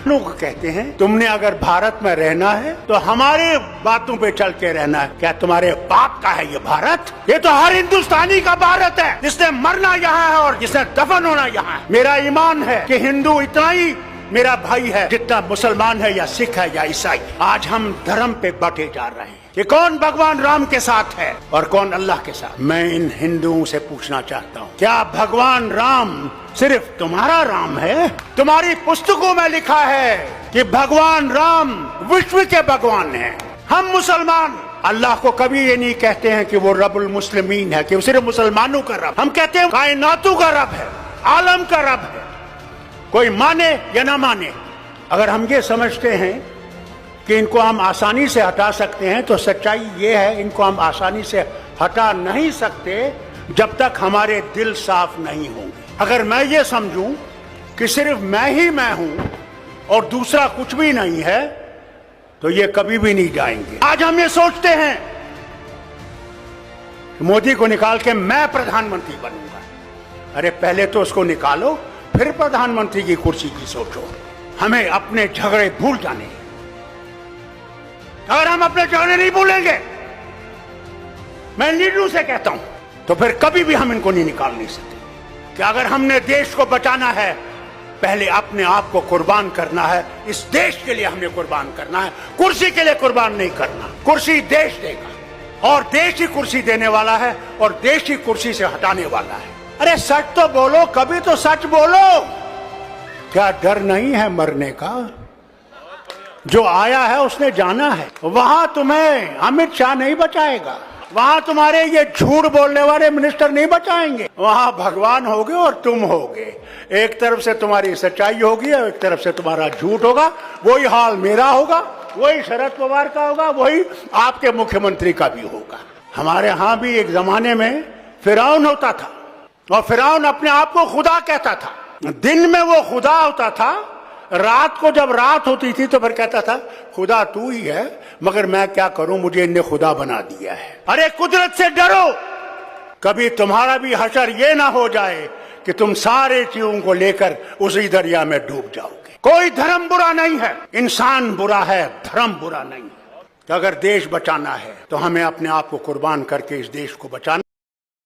लोग कहते हैं तुमने अगर भारत में रहना है तो हमारे बातों पे चल के रहना है। क्या तुम्हारे बाप का है ये भारत? ये तो हर हिंदुस्तानी का भारत है, जिसने मरना यहाँ है और जिसने दफन होना यहाँ है। मेरा ईमान है कि हिंदू इतना ही मेरा भाई है जितना मुसलमान है या सिख है या ईसाई। आज हम धर्म पे बटे जा रहे हैं कि कौन भगवान राम के साथ है और कौन अल्लाह के साथ। मैं इन हिंदुओं से पूछना चाहता हूँ, क्या भगवान राम सिर्फ तुम्हारा राम है? तुम्हारी पुस्तकों में लिखा है कि भगवान राम विश्व के भगवान हैं। हम मुसलमान अल्लाह को कभी ये नहीं कहते हैं कि वो रब्बुल मुस्लिमीन है, कि वो सिर्फ मुसलमानों का रब। हम कहते हैं कायनातों का रब है, आलम का रब है, कोई माने या ना माने। अगर हम ये समझते हैं कि इनको हम आसानी से हटा सकते हैं तो सच्चाई ये है, इनको हम आसानी से हटा नहीं सकते जब तक हमारे दिल साफ नहीं होंगे। अगर मैं ये समझूं कि सिर्फ मैं ही मैं हूं और दूसरा कुछ भी नहीं है तो ये कभी भी नहीं जाएंगे। आज हम ये सोचते हैं कि मोदी को निकाल के मैं प्रधानमंत्री बनूंगा। अरे पहले तो उसको निकालो, फिर प्रधानमंत्री की कुर्सी की सोचो। हमें अपने झगड़े भूल जाने। अगर हम अपने झगड़े नहीं भूलेंगे, मैं लीडरों से कहता हूं, तो फिर कभी भी हम इनको नहीं निकाल नहीं सकते। कि अगर हमने देश को बचाना है, पहले अपने आप को कुर्बान करना है। इस देश के लिए हमने कुर्बान करना है, कुर्सी के लिए कुर्बान नहीं करना। कुर्सी देश देगा और देश ही कुर्सी देने वाला है और देश ही कुर्सी से हटाने वाला है। अरे सच तो बोलो, कभी तो सच बोलो। क्या डर नहीं है मरने का? जो आया है उसने जाना है। वहां तुम्हें अमित शाह नहीं बचाएगा, वहां तुम्हारे ये झूठ बोलने वाले मिनिस्टर नहीं बचाएंगे। वहां भगवान होगे और तुम होगे। एक तरफ से तुम्हारी सच्चाई होगी और एक तरफ से तुम्हारा झूठ होगा। वही हाल मेरा होगा, वही शरद पवार का होगा, वही आपके मुख्यमंत्री का भी होगा। हमारे यहाँ भी एक जमाने में फिरौन होता था और फिरौन अपने आप को खुदा कहता था। दिन में वो खुदा होता था, रात को जब रात होती थी तो फिर कहता था खुदा तू ही है, मगर मैं क्या करूं, मुझे इनने खुदा बना दिया है। अरे कुदरत से डरो, कभी तुम्हारा भी हशर ये ना हो जाए कि तुम सारे चीजों को लेकर उसी दरिया में डूब जाओगे। कोई धर्म बुरा नहीं है, इंसान बुरा है, धर्म बुरा नहीं है। तो अगर देश बचाना है तो हमें अपने आप को कुर्बान करके इस देश को बचाना